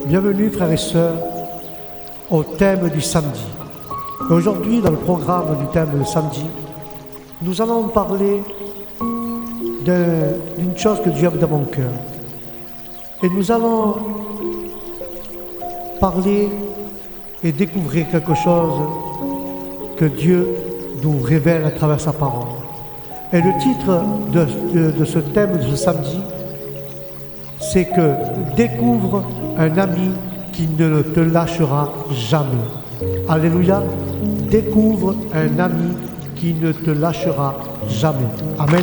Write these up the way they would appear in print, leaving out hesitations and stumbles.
Bienvenue frères et sœurs au thème du samedi. Aujourd'hui, dans le programme du thème du samedi, nous allons parler d'une chose que Dieu a mis dans mon cœur. Et nous allons parler et découvrir quelque chose que Dieu nous révèle à travers sa parole. Et le titre de ce thème de ce samedi, c'est que découvre un ami qui ne te lâchera jamais. Alléluia. Découvre un ami qui ne te lâchera jamais. Amen.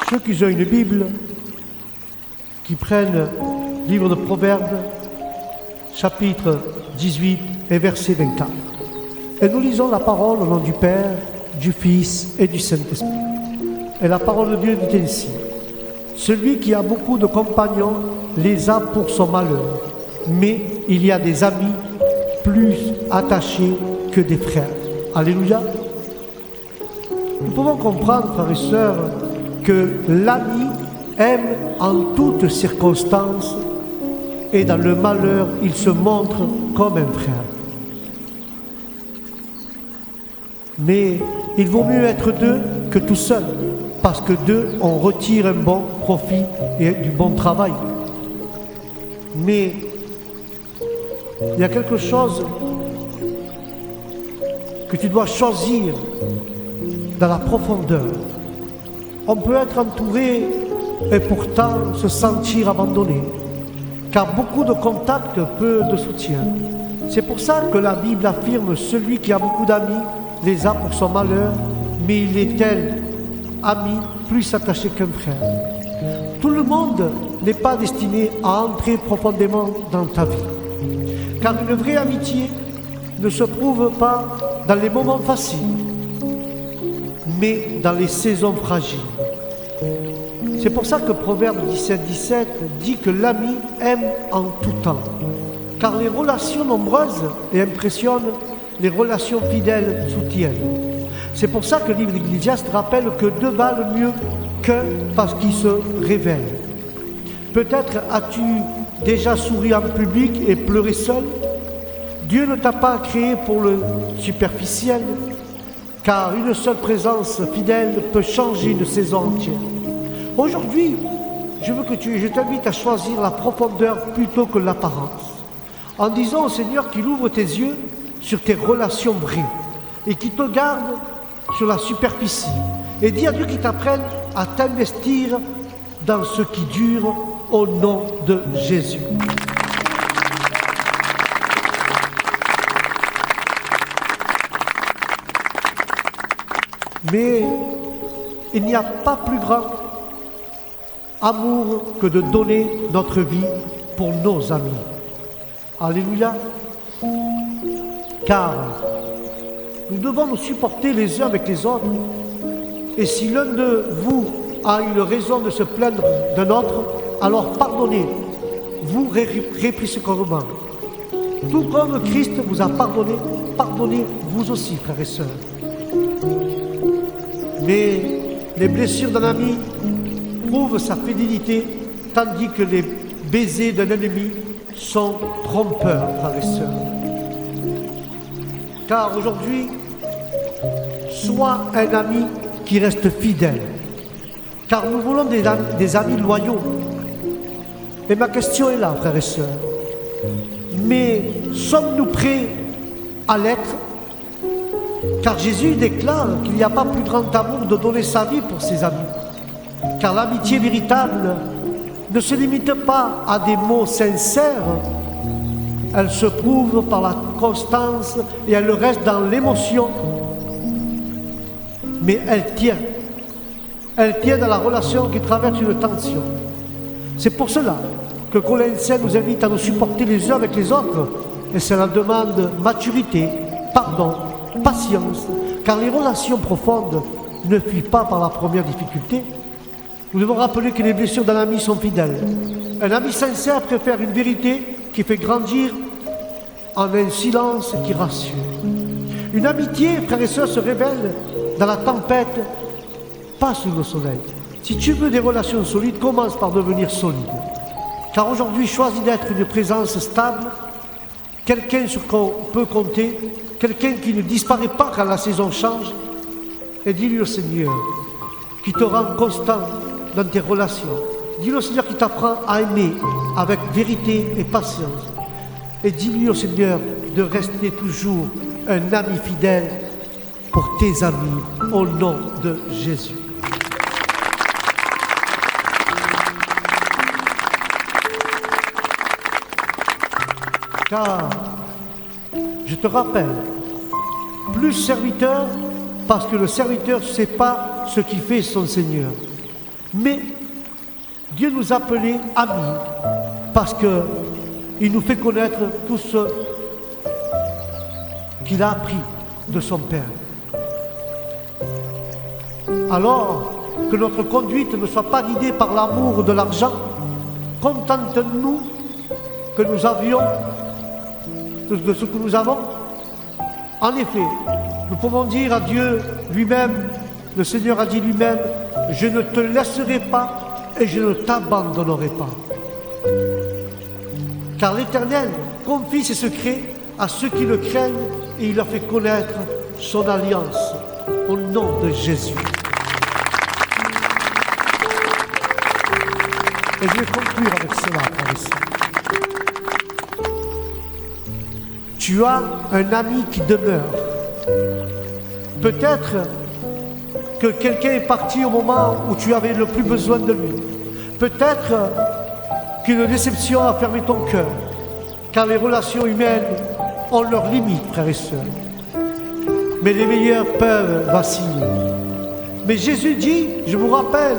Ceux qui ont une Bible, qui prennent le livre de Proverbes, chapitre 18 et verset 24. Et nous lisons la parole au nom du Père, du Fils et du Saint-Esprit. Et la parole de Dieu dit ainsi: celui qui a beaucoup de compagnons les a pour son malheur, mais il y a des amis plus attachés que des frères. Alléluia. Nous pouvons comprendre, frères et sœurs, que l'ami aime en toutes circonstances et dans le malheur, il se montre comme un frère. Mais il vaut mieux être deux que tout seul, parce que deux, on retire un bon profit et du bon travail. Mais il y a quelque chose que tu dois choisir dans la profondeur. On peut être entouré et pourtant se sentir abandonné, car beaucoup de contacts, peu de soutien. C'est pour ça que la Bible affirme: celui qui a beaucoup d'amis les a pour son malheur, mais il est tel ami plus attaché qu'un frère. Tout le monde n'est pas destiné à entrer profondément dans ta vie, car une vraie amitié ne se prouve pas dans les moments faciles, mais dans les saisons fragiles. C'est pour ça que Proverbe 17 dit que l'ami aime en tout temps, car les relations nombreuses et impressionnent, les relations fidèles soutiennent. C'est pour ça que le livre d'Ecclésiaste rappelle que deux valent mieux qu'un parce qu'ils se révèlent. Peut-être as-tu déjà souri en public et pleuré seul. Dieu ne t'a pas créé pour le superficiel, car une seule présence fidèle peut changer une saison entière. Aujourd'hui, je t'invite à choisir la profondeur plutôt que l'apparence, en disant au Seigneur qu'il ouvre tes yeux sur tes relations vraies et qui te garde sur la superficie, et dis à Dieu qu'il t'apprenne à t'investir dans ce qui dure au nom de Jésus. Mais il n'y a pas plus grand amour que de donner notre vie pour nos amis. Alléluia. Car nous devons nous supporter les uns avec les autres. Et si l'un de vous a une raison de se plaindre d'un autre, alors pardonnez, vous réciproquement. Tout comme Christ vous a pardonné, pardonnez vous aussi, frères et sœurs. Mais les blessures d'un ami prouvent sa fidélité, tandis que les baisers d'un ennemi sont trompeurs, frères et sœurs. Car aujourd'hui, sois un ami qui reste fidèle, car nous voulons des amis loyaux. Et ma question est là, frères et sœurs. Mais sommes-nous prêts à l'être? Car Jésus déclare qu'il n'y a pas plus grand amour de donner sa vie pour ses amis. Car l'amitié véritable ne se limite pas à des mots sincères. Elle se prouve par la constance et elle reste dans l'émotion. Mais elle tient. Elle tient dans la relation qui traverse une tension. C'est pour cela que Colossiens nous invite à nous supporter les uns avec les autres. Et cela demande maturité, pardon, patience. Car les relations profondes ne fuient pas par la première difficulté. Nous devons rappeler que les blessures d'un ami sont fidèles. Un ami sincère préfère une vérité qui fait grandir en un silence qui rassure. Une amitié, frères et sœurs, se révèle dans la tempête, pas sous le soleil. Si tu veux des relations solides, commence par devenir solide. Car aujourd'hui, choisis d'être une présence stable, quelqu'un sur qui on peut compter, quelqu'un qui ne disparaît pas quand la saison change, et dis-lui au Seigneur qui te rend constant dans tes relations. Dis-lui au Seigneur qui t'apprend à aimer avec vérité et patience. Et dis-lui au Seigneur de rester toujours un ami fidèle pour tes amis, au nom de Jésus. Car, je te rappelle, plus serviteur, parce que le serviteur ne sait pas ce qu'il fait son Seigneur. Mais Dieu nous a appelés amis, parce qu'il nous fait connaître tout ce qu'il a appris de son Père. Alors, que notre conduite ne soit pas guidée par l'amour de l'argent, contente-nous que nous avions de ce que nous avons. En effet, nous pouvons dire à Dieu lui-même, le Seigneur a dit lui-même, je ne te laisserai pas et je ne t'abandonnerai pas. Car l'Éternel confie ses secrets à ceux qui le craignent et il leur fait connaître son alliance au nom de Jésus. Et je vais conclure avec cela, frères et sœurs. Tu as un ami qui demeure. Peut-être que quelqu'un est parti au moment où tu avais le plus besoin de lui. Peut-être qu'une déception a fermé ton cœur, car les relations humaines ont leurs limites, frères et sœurs. Mais les meilleurs peuvent vaciller. Mais Jésus dit, je vous rappelle,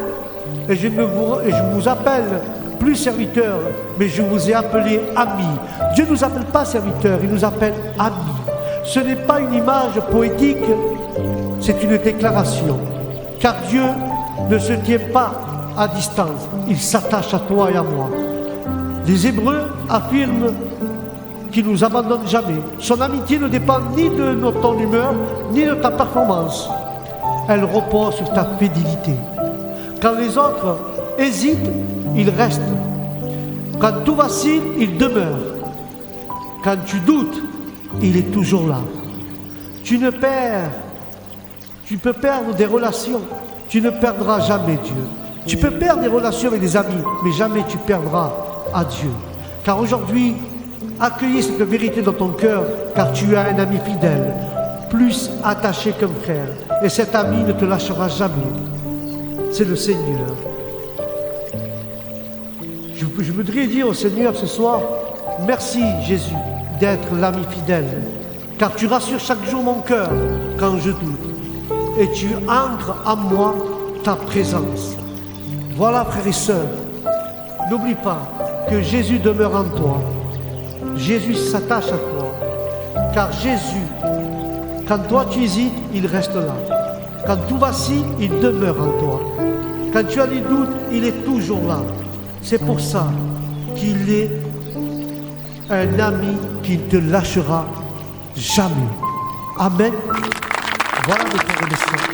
et je vous appelle plus serviteurs, mais je vous ai appelé amis. Dieu ne nous appelle pas serviteurs, il nous appelle amis. Ce n'est pas une image poétique, c'est une déclaration. Car Dieu ne se tient pas à distance, il s'attache à toi et à moi. Les Hébreux affirment qu'il ne nous abandonne jamais. Son amitié ne dépend ni de ton humeur, ni de ta performance. Elle repose sur ta fidélité. Quand les autres hésitent, il reste. Quand tout vacille, il demeure. Quand tu doutes, il est toujours là. Tu peux perdre des relations, tu ne perdras jamais Dieu. Tu peux perdre des relations avec des amis, mais jamais tu perdras à Dieu. Car aujourd'hui, accueillez cette vérité dans ton cœur, car tu as un ami fidèle, plus attaché qu'un frère. Et cet ami ne te lâchera jamais. C'est le Seigneur. Je voudrais dire au Seigneur ce soir, merci Jésus d'être l'ami fidèle, car tu rassures chaque jour mon cœur quand je doute, et tu ancres en moi ta présence. Voilà, frères et sœurs, n'oublie pas que Jésus demeure en toi. Jésus s'attache à toi, car Jésus, quand toi tu hésites, il reste là. Quand tout vacille, il demeure en toi. Quand tu as des doutes, il est toujours là. C'est pour ça qu'il est un ami qui ne te lâchera jamais. Amen. Voilà mes frères et mes sœurs.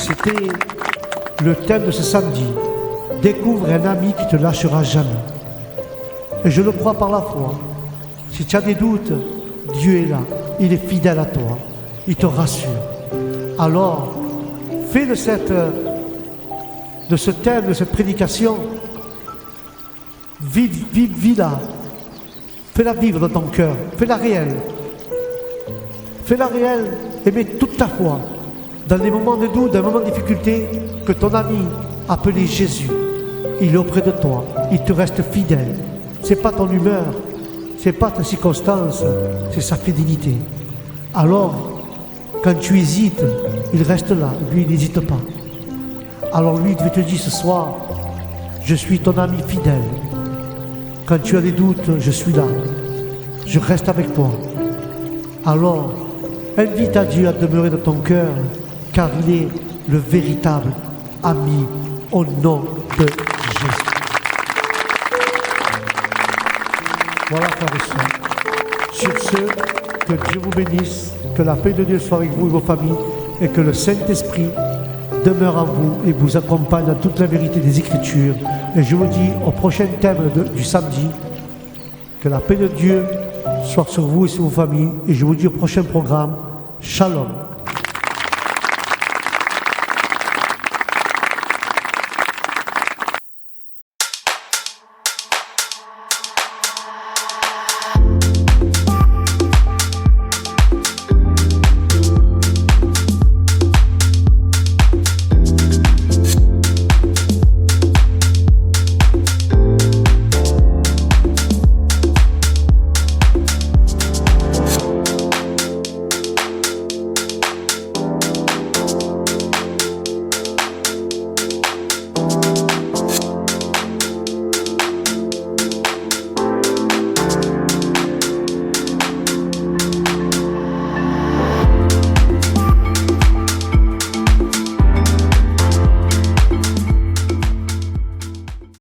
C'était le thème de ce samedi. Découvre un ami qui ne te lâchera jamais. Et je le crois par la foi. Si tu as des doutes, Dieu est là. Il est fidèle à toi. Il te rassure. Alors, fais de ce thème, de cette prédication, vis-la. Fais-la vivre dans ton cœur. Fais-la réelle. Fais-la réelle et mets toute ta foi dans les moments de doute, dans les moments de difficulté, que ton ami, appelé Jésus, il est auprès de toi. Il te reste fidèle. Ce n'est pas ton humeur, ce n'est pas ta circonstance, c'est sa fidélité. Alors, quand tu hésites, il reste là. Lui, il n'hésite pas. Alors lui, il te dire ce soir, je suis ton ami fidèle. Quand tu as des doutes, je suis là. Je reste avec toi. Alors, invite à Dieu à demeurer dans ton cœur, car il est le véritable ami au nom de Jésus. Voilà, frères et sœurs. Sur ce, que Dieu vous bénisse, que la paix de Dieu soit avec vous et vos familles, et que le Saint-Esprit demeure en vous et vous accompagne dans toute la vérité des Écritures. Et je vous dis au prochain thème du samedi, que la paix de Dieu soit sur vous et sur vos familles. Et je vous dis au prochain programme, Shalom.